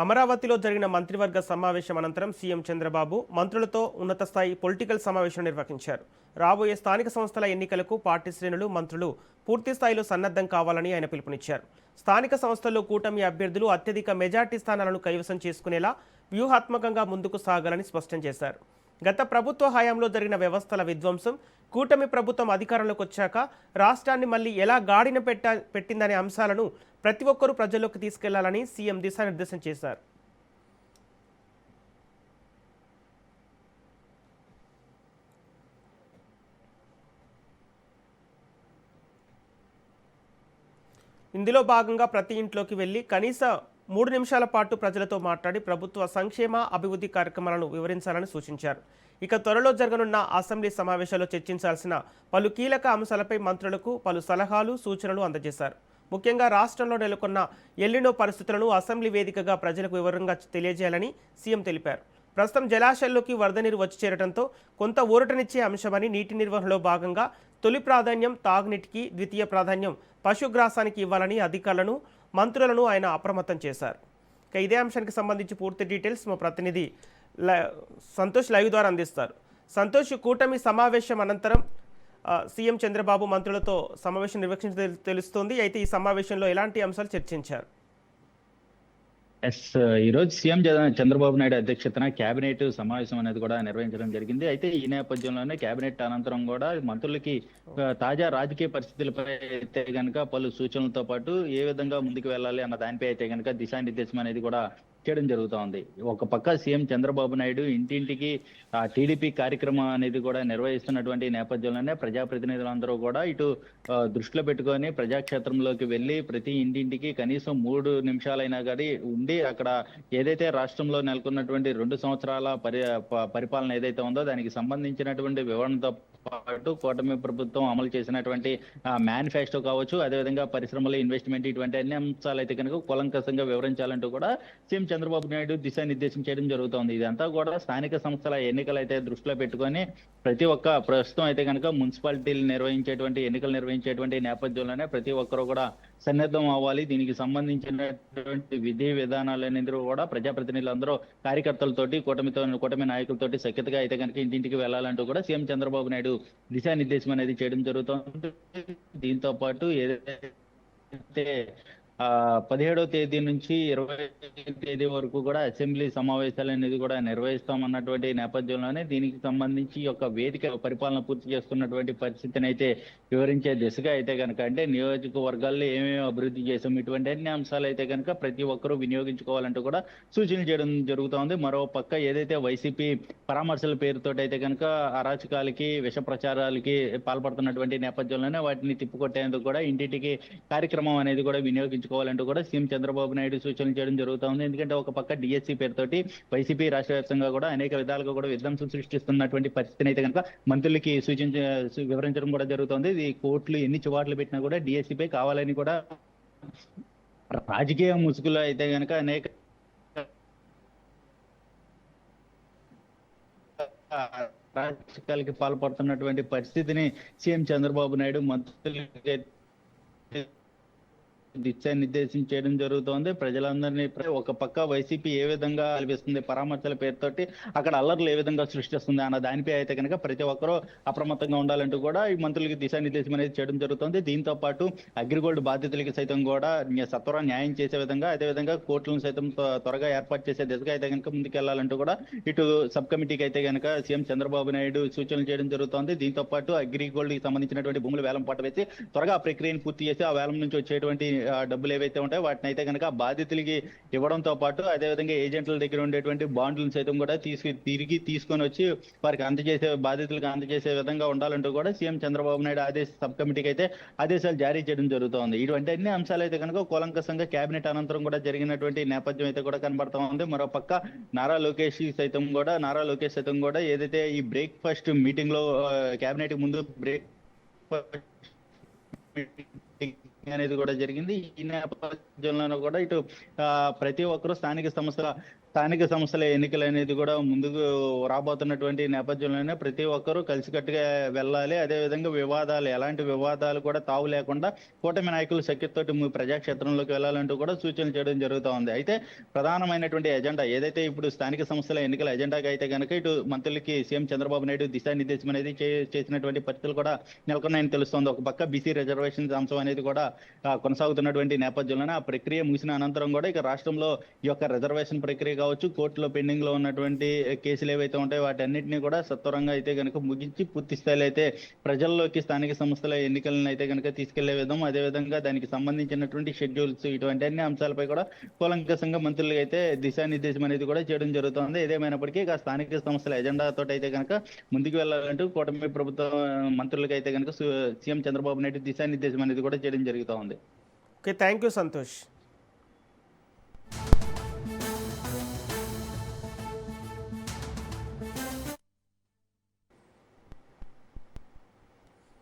అమరావతిలో జరిగిన మంత్రివర్గ సమావేశం అనంతరం సీఎం చంద్రబాబు మంత్రులతో ఉన్నత స్థాయి పొలిటికల్ సమావేశం నిర్వహించారు. రాబోయే స్థానిక సంస్థల ఎన్నికలకు పార్టీ శ్రేణులు, మంత్రులు పూర్తి స్థాయిలో సన్నద్ధం కావాలని ఆయన పిలుపునిచ్చారు. స్థానిక సంస్థల్లో కూటమి అభ్యర్థులు అత్యధిక మెజార్టీ స్థానాలను కైవసం చేసుకునేలా వ్యూహాత్మకంగా ముందుకు సాగాలని స్పష్టం చేశారు. గత ప్రభుత్వ హయాంలో జరిగిన వ్యవస్థల విధ్వంసం, కూటమి ప్రభుత్వం అధికారంలోకి వచ్చాక రాష్ట్రాన్ని మళ్ళీ ఎలా గాడిన పెట్టిందనే అంశాలను ప్రతి ఒక్కరూ ప్రజల్లోకి తీసుకెళ్లాలని సీఎం దిశానిర్దేశం చేశారు. ఇందులో భాగంగా ప్రతి ఇంట్లోకి వెళ్లి కనీస 3 నిమిషాల పాటు ప్రజలతో మాట్లాడి ప్రభుత్వ సంక్షేమ, అభివృద్ధి కార్యక్రమాలను వివరించాలని సూచించారు. ఇక త్వరలో జరగనున్న అసెంబ్లీ సమావేశాల్లో చర్చించాల్సిన పలు కీలక అంశాలపై మంత్రులకు పలు సలహాలు, సూచనలు అందజేశారు. ముఖ్యంగా రాష్ట్రంలో నెలకొన్న ఎల్లినో పరిస్థితులను అసెంబ్లీ వేదికగా ప్రజలకు వివరంగా తెలియజేయాలని సీఎం తెలిపారు. ప్రస్తుతం జలాశయాల్లోకి వరద నీరు వచ్చి చేరడంతో కొంత ఊరటనిచ్చే అంశమని, నీటి నిర్వహణలో భాగంగా తొలి ప్రాధాన్యం తాగునీటికి, ద్వితీయ ప్రాధాన్యం పశుగ్రాసానికి ఇవ్వాలని అధికారులను, మంత్రులను ఆయన అప్రమత్తం చేశారు. ఇక ఇదే అంశానికి సంబంధించి పూర్తి డీటెయిల్స్ మా ప్రతినిధి సంతోష్ లైవ్ ద్వారా అందిస్తారు. సంతోష్, కూటమి సమావేశం అనంతరం సీఎం చంద్రబాబు మంత్రులతో సమావేశం నిర్వహించిన తెలుస్తోంది. అయితే ఈ సమావేశంలో ఎలాంటి అంశాలు చర్చించారు? ఈరోజు సీఎం చంద్రబాబు నాయుడు అధ్యక్షతన కేబినెట్ సమావేశం అనేది కూడా నిర్వహించడం జరిగింది. అయితే ఈ నేపథ్యంలోనే కేబినెట్ అనంతరం కూడా మంత్రులకి తాజా రాజకీయ పరిస్థితులపై అయితే కనుక పలు సూచనలతో పాటు ఏ విధంగా ముందుకు వెళ్ళాలి అన్న దానిపై అయితే కనుక దిశానిర్దేశం అనేది కూడా చేయడం జరుగుతూ ఉంది. ఒక పక్క సీఎం చంద్రబాబు నాయుడు ఇంటింటికి టీడీపీ కార్యక్రమం అనేది కూడా నిర్వహిస్తున్నటువంటి నేపథ్యంలోనే ప్రజాప్రతినిధులందరూ కూడా ఇటు దృష్టిలో పెట్టుకొని ప్రజాక్షేత్రంలోకి వెళ్ళి ప్రతి ఇంటింటికి కనీసం 3 నిమిషాలైనా కానీ ఉండి అక్కడ ఏదైతే రాష్ట్రంలో నెలకొన్నటువంటి 2 సంవత్సరాల పరిపాలన ఏదైతే ఉందో దానికి సంబంధించినటువంటి వివరణతో పాటు కూటమి ప్రభుత్వం అమలు చేసినటువంటి మేనిఫెస్టో కావచ్చు, అదేవిధంగా పరిశ్రమల ఇన్వెస్ట్మెంట్, ఇటువంటి అన్ని అంశాలు అయితే కనుక కూలంకషంగా వివరించాలంటూ కూడా సీఎం చంద్రబాబు నాయుడు దిశానిర్దేశం చేయడం జరుగుతోంది. ఇదంతా కూడా స్థానిక సంస్థల ఎన్నికలు అయితే దృష్టిలో పెట్టుకొని ప్రస్తుతం అయితే కనుక మున్సిపాలిటీలు ఎన్నికలు నిర్వహించేటువంటి నేపథ్యంలోనే ప్రతి ఒక్కరూ కూడా సన్నద్ధం అవ్వాలి. దీనికి సంబంధించినటువంటి విధి విధానాలు అనేది కూడా ప్రజాప్రతినిధులందరూ కార్యకర్తలతోటి, కూటమి నాయకులతోటి సఖ్యతగా అయితే కనుక ఇంటింటికి వెళ్లాలంటూ కూడా సీఎం చంద్రబాబు నాయుడు దిశానిర్దేశం అనేది చేయడం జరుగుతోంది. దీంతో పాటు ఏదైతే 17వ తేదీ నుంచి 20వ తేదీ వరకు కూడా అసెంబ్లీ సమావేశాలు అనేది కూడా నిర్వహిస్తామన్నటువంటి నేపథ్యంలోనే దీనికి సంబంధించి ఒక వేదిక పరిపాలన పూర్తి చేస్తున్నటువంటి పరిస్థితిని అయితే వివరించే దిశగా అయితే కనుక, అంటే నియోజకవర్గాల్లో ఏమేమి అభివృద్ధి చేసాం, ఇటువంటి అన్ని అంశాలు అయితే కనుక ప్రతి ఒక్కరూ వినియోగించుకోవాలంటూ కూడా సూచనలు చేయడం జరుగుతోంది. మరో పక్క ఏదైతే వైసీపీ పరామర్శల పేరుతో అయితే కనుక అరాచకాలకి, విష ప్రచారాలకి పాల్పడుతున్నటువంటి నేపథ్యంలోనే వాటిని తిప్పుకొట్టేందుకు కూడా ఇంటింటికి కార్యక్రమం అనేది కూడా వినియోగించుకోవాలంటూ కూడా సీఎం చంద్రబాబు నాయుడు సూచనలు చేయడం జరుగుతుంది. ఎందుకంటే ఒక పక్క డిఎస్సీ పేరుతోటి వైసీపీ రాష్ట్ర వ్యాప్తంగా కూడా అనేక విధాలుగా కూడా విధ్వంసం సృష్టిస్తున్నటువంటి పరిస్థితిని అయితే కనుక మంత్రులకి వివరించడం కూడా జరుగుతుంది. ఈ కోర్టులు ఎన్ని చివాట్లు పెట్టినా కూడా డిఎస్సీపై కావాలని కూడా రాజకీయ ముసుగులో అయితే కనుక అనేక రాజకీయాలకి పాల్పడుతున్నటువంటి పరిస్థితిని సీఎం చంద్రబాబు నాయుడు మంత్రులకి దిశానిర్దేశం చేయడం జరుగుతోంది. ప్రజలందరినీ ఒక పక్క వైసీపీ ఏ విధంగా అనిపిస్తుంది, పరామర్శల పేరుతోటి అక్కడ అల్లర్లు ఏ విధంగా సృష్టిస్తుంది అన్న దానిపై అయితే కనుక ప్రతి ఒక్కరూ అప్రమత్తంగా ఉండాలంటూ కూడా ఈ మంత్రులకి దిశానిర్దేశం అనేది చేయడం జరుగుతుంది. దీంతో పాటు అగ్రిగోల్డ్ బాధితులకి సైతం కూడా సత్వర న్యాయం చేసే విధంగా, అదేవిధంగా కోర్టులను సైతం త్వరగా ఏర్పాటు చేసే దిశగా అయితే కనుక ముందుకెళ్లాలంటూ కూడా ఇటు సబ్ కమిటీకి అయితే కనుక సీఎం చంద్రబాబు నాయుడు సూచనలు చేయడం జరుగుతోంది. దీంతో పాటు అగ్రిగోల్డ్ కి సంబంధించినటువంటి భూముల వేలం పాట వేసి త్వరగా ఆ ప్రక్రియను పూర్తి చేసి ఆ వేలం నుంచి వచ్చేటువంటి డబ్బులు ఏవైతే ఉంటాయో వాటిని అయితే కనుక బాధితులకి ఇవ్వడంతో పాటు అదేవిధంగా ఏజెంట్ల దగ్గర ఉండేటువంటి బాండ్లను సైతం కూడా తిరిగి తీసుకొని వచ్చి వారికి బాధితులకు అందజేసే విధంగా ఉండాలంటూ కూడా సీఎం చంద్రబాబు నాయుడు సబ్ కమిటీకి అయితే ఆదేశాలు జారీ చేయడం జరుగుతోంది. ఇటువంటి అన్ని అంశాలు అయితే కనుక కూలంకషంగా కేబినెట్ అనంతరం కూడా జరిగినటువంటి నేపథ్యం అయితే కూడా కనబడతా ఉంది. మరో పక్క నారా లోకేష్ సైతం కూడా ఏదైతే ఈ బ్రేక్ఫాస్ట్ మీటింగ్ లో కేబినెట్ ముందు అనేది కూడా జరిగింది. ఈ నేపథ్యంలోనూ కూడా ఇటు ప్రతి ఒక్కరూ స్థానిక సంస్థల ఎన్నికలు అనేది కూడా ముందుకు రాబోతున్నటువంటి నేపథ్యంలోనే ప్రతి ఒక్కరూ కలిసికట్టుగా వెళ్ళాలి. అదేవిధంగా ఎలాంటి వివాదాలు కూడా తావు లేకుండా కూటమి నాయకులు సఖ్యతతోటి ప్రజాక్షేత్రంలోకి వెళ్ళాలంటూ కూడా సూచనలు చేయడం జరుగుతూ ఉంది. అయితే ప్రధానమైనటువంటి ఎజెండా ఏదైతే ఇప్పుడు స్థానిక సంస్థల ఎన్నికల ఎజెండాగా అయితే కనుక ఇటు మంత్రులకి సీఎం చంద్రబాబు నాయుడు దిశానిర్దేశం అనేది చేసినటువంటి పరిస్థితులు కూడా నెలకొన్నాయని తెలుస్తోంది. ఒక పక్క బీసీ రిజర్వేషన్ అంశం అనేది కూడా కొనసాగుతున్నటువంటి నేపథ్యంలోనే ఆ ప్రక్రియ ముగిసిన అనంతరం కూడా ఇక రాష్ట్రంలో ఈ యొక్క రిజర్వేషన్ ప్రక్రియ కావచ్చు, కోర్టులో పెండింగ్ లో ఉన్నటువంటి కేసులు ఏవైతే ఉంటాయో వాటన్నిటిని కూడా సత్వరంగా అయితే కనుక ముగించి పూర్తి స్థాయిలో అయితే ప్రజల్లోకి స్థానిక సంస్థల ఎన్నికలను అయితే కనుక తీసుకెళ్లే విధం, అదేవిధంగా దానికి సంబంధించినటువంటి షెడ్యూల్స్ ఇటువంటి అన్ని అంశాలపై కూడా కూలంకషంగా మంత్రులు అయితే దిశానిర్దేశం అనేది కూడా చేయడం జరుగుతుంది. ఏదేమైనప్పటికీ ఇక స్థానిక సంస్థల ఎజెండాతో అయితే కనుక ముందుకు వెళ్ళాలంటూ కూటమి ప్రభుత్వం మంత్రులకి అయితే కనుక సీఎం చంద్రబాబు నాయుడు దిశానిర్దేశం అనేది కూడా చేయడం జరుగుతూ ఉంది. Okay, thank you Santosh.